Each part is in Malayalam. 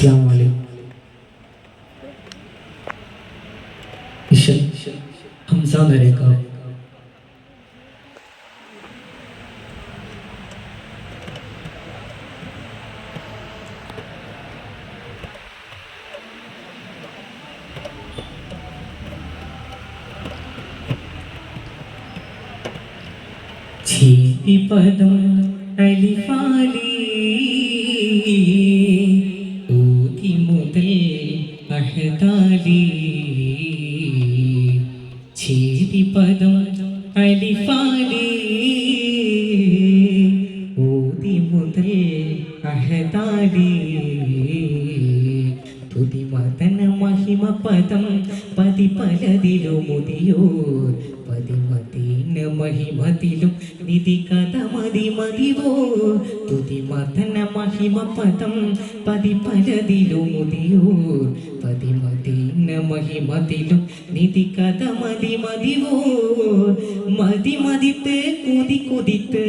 അസ്സലാമു അലൈക്കും. ഹംസ നരേക്കാവ്. പദം അലിഫാലി ഊതി മുതൽ അഹദാലി ഛേദി പദം അലിഫാലി ഊതി മുതൽ അഹദാലി തുതിമതന മഹിമ പദം പതി പലതിലുമുതിയോർ പതിമതീന മഹിമതിലും നിധി കഥ മതി മതിവോ തുതിമതന മഹിമ പദം പതി പലതിലുമുതിയോർ പതിമതീന മഹിമതിലും നിധി കഥ മതി മതിവോ മതി മതിത്ത് കൊതി കൊതിത്ത്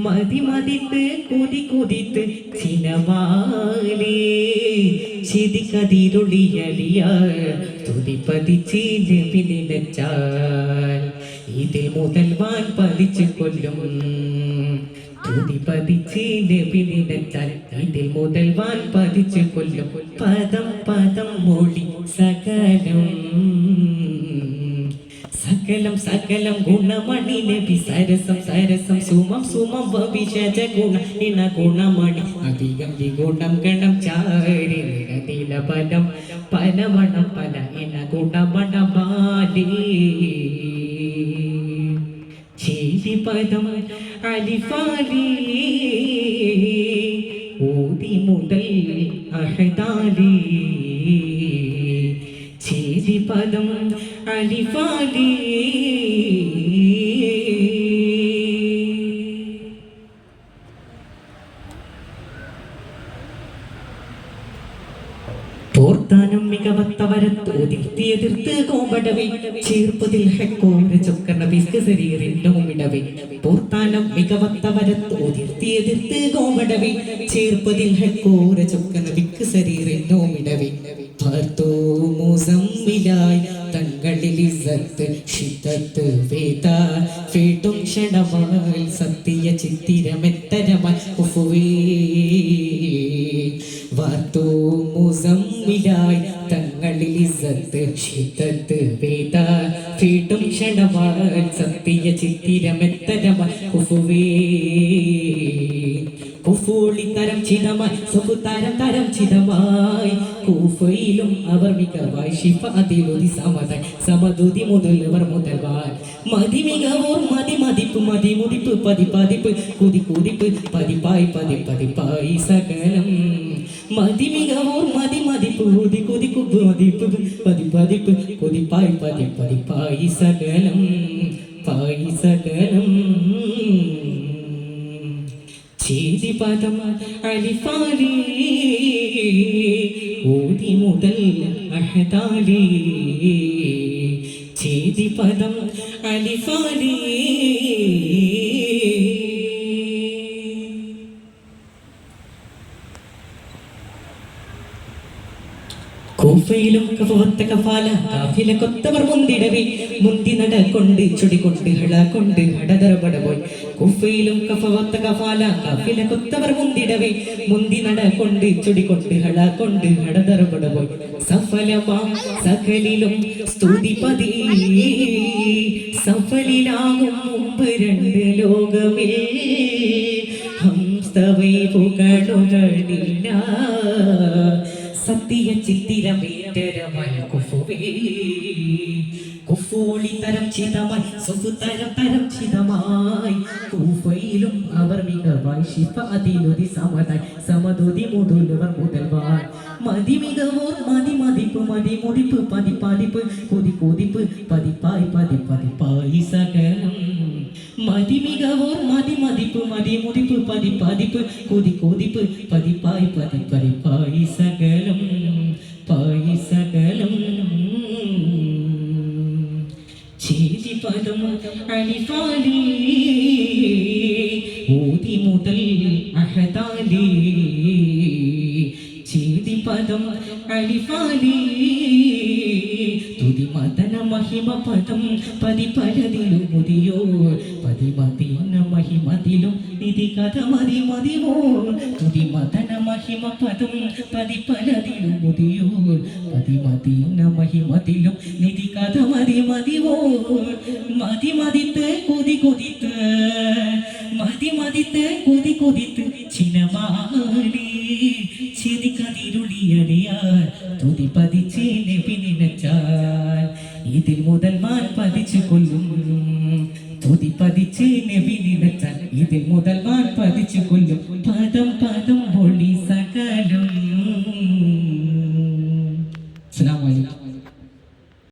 മതി മതിത്ത് കൊതി കൊതിത്ത് ചിനവാലേ ചിതി കതിരുളിയലിയ തുതി പതിച്ച് നിലച്ചാൽ ഇതിൽ മുതൽവാൻ പതിച്ചു കൊല്ലും തുതി പതിച്ച് നിലച്ചാൽ ഇതിൽ മുതൽവാൻ പതിച്ചു കൊല്ലും പദം പദം മൊഴി സകലം സകലം സകലം ഗുണമണി നബി സരസം സരസം സുമം സുമം ഭവിഷജ ഗുണ ഇണ ഗുണമണി അധികം വിഗുണം ഗണം ചാരി നില പദം പലവണം പല ഇണ ഗുണമണമാലി ചേരി പദം അലിഫാലി ഊതി മുതൽ അഹദാലി ചേരി പദം അലിഫാലി പോർത്താനും മികവത്തവരത്തോതിർത്തിയെതിർത്ത് കോമ്പടവേ ചേർപ്പതിൽ ഹെക്കോര ചൊക്കണ ബിസ്ക ശരീരമിടവേ പോർത്താനും മികവത്തവരത്തോതിർത്തിയെതിർത്ത് കോമ്പടവേ ചേർപ്പതിൽ ഹെക്കോര ചൊക്കണ ബിക്ക് ശരീരമിടവേ പാർത്തോ മുസമ്മിലായി തങ്ങളിൽ ഇസ്സത്ത് ഷിദ്ദത്ത് വേദ ഫീട്ടും ക്ഷണമായി സത്യ ചിത്തിരമെത്തരമായി കുഫുവേ വാർത്തോ മുസമ്മിലായി തങ്ങളിൽ ഇസ്സത്ത് ഷിദ്ദത്ത് വേദ ഫീട്ടും ക്ഷണമായി സത്യ ചിത്തിരമെത്തരമായി കുഫുവേ കുഫൂളി തരം ചിതമായി സുഖുതരം തരം ചിതമായി കൂഫയിലും അവർ മികവായി ഷിഫ അതിലുതി സമതായി സമതുതി മുതലവർ മുതൽവാൻ മതി മികവോർ മതി മതിപ്പ് മതി മുതിപ്പ് പതി പതിപ്പ് കുതി കുതിപ്പ് പതിപ്പായി പതി പതിപ്പായി സകലം മതി മികവോർ മതി മതിപ്പ് കുതി കുതിപ്പ് മതിപ്പ് പതി പതിപ്പ് കുതിപ്പായി പതി പതിപ്പായി സകലം പായി സകലം ചേരി പദം അലിഫാലി ഊതി മുതൽ അഹദാലി ചേരി പദം അലിഫാലി കൂഫയിലും കഫവത്ത കഫാല കാഫില കൊത്തവർ മുന്തിടവേ മുന്തി നടകൊണ്ട് ചുടികൊണ്ട് ഹള കൊണ്ട് ഹടതറപടപോയി കൂഫയിലും കഫവത്ത കഫാല കാഫില കൊത്തവർ മുന്തിടവേ മുന്തി നടകൊണ്ട് ചുടികൊണ്ട് ഹള കൊണ്ട് ഹടതറപടപോയി സഫലമാം സകലിലും സ്തുതിപതി സഫലിലാകും മുമ്പ് രണ്ട് ലോകമേ ഹംസ്തവൈ പുകഴുകളില്ല സത്യ ചിത്തിരമേറ്റരമായ കുഫുവേ കുഫോളി തരം ചിതമായി സുഫു തരം തരം ചിതമായി കൂഫയിലും അവർ മികവായി ഷിഫ അതിലുതി സമതായി സമതുതി മുതലവർ മുതൽവാൻ മതി മികവോർ മതി മതിപ്പ് മതി മുതിപ്പ് പതി പതിപ്പ് കുതി കുതിപ്പ് പതിപ്പായി പതി പതിപ്പായി സകലം മതി മികവോർ മതി മതിപ്പ് മതി മുതിപ്പ് പതി പതിപ്പ് കുതി കുതിപ്പ് പതിപ്പായി പതി പതിപ്പായി സകലം പായി സകലം ചേരി പദം അലിഫാലി ഊതി മുതൽ അഹദാലി പദം അലിഫാലി തുതി മദന മഹിമ പദം പതി പരതിലും മുതിയോ പതി മദീന മഹിമതിലും നിധി കഥ മതി മതിവോ തുതി മദന മഹിമ പദം പതി പരതിലും മുതിയോ പതി മദീന മഹിമതിലും നിധി കഥ മതി മതിവോ മതി മതിത്ത് കൊതി കൊതിത്ത് മതി മതിത്ത് കൊതി കൊതിത്ത് ചിനമാലി ചെതി കതിരുളിയടിയാൽ തുതി പതിച്ച് നബി നിനച്ചാൽ ഇതിൽ മുതൽ മാൻ പതിച്ചു കൊല്ലും തുതി പതിച്ച് നബി നിനച്ചാൽ ഇതിൽ മുതൽ